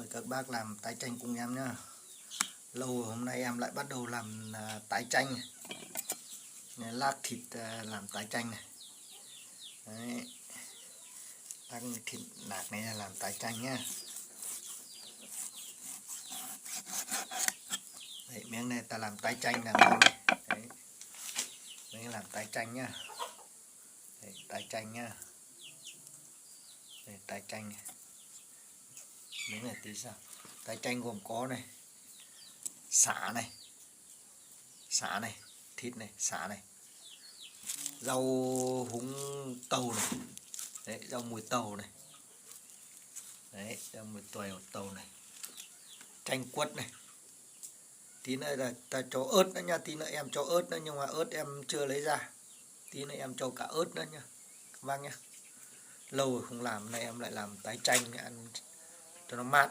Mời các bác làm tái chanh cùng em nhá. Lâu hôm nay em lại bắt đầu làm tái chanh này. Lát thịt làm tái chanh này. Đấy. Lát thịt nạc này là làm tái chanh nhá. Đấy, miếng này ta làm tái chanh là ngon này. Đấy. Miếng làm tái chanh nhá. Đấy, tái chanh nhá. Đây, tái chanh này. Miếng này tí sao? Tái chanh gồm có này, sả này, thịt này, sả này, rau húng tàu này, đấy, rau mùi tàu này, đấy, rau mùi tàu này, chanh quất này. Tí nữa là ta cho ớt nữa nha, tí nữa em cho ớt nữa, nhưng mà ớt em chưa lấy ra. Tí nữa em cho cả ớt nữa nha các bác nhá. Lâu rồi không làm, nay em lại làm tái chanh ăn cho nó mát.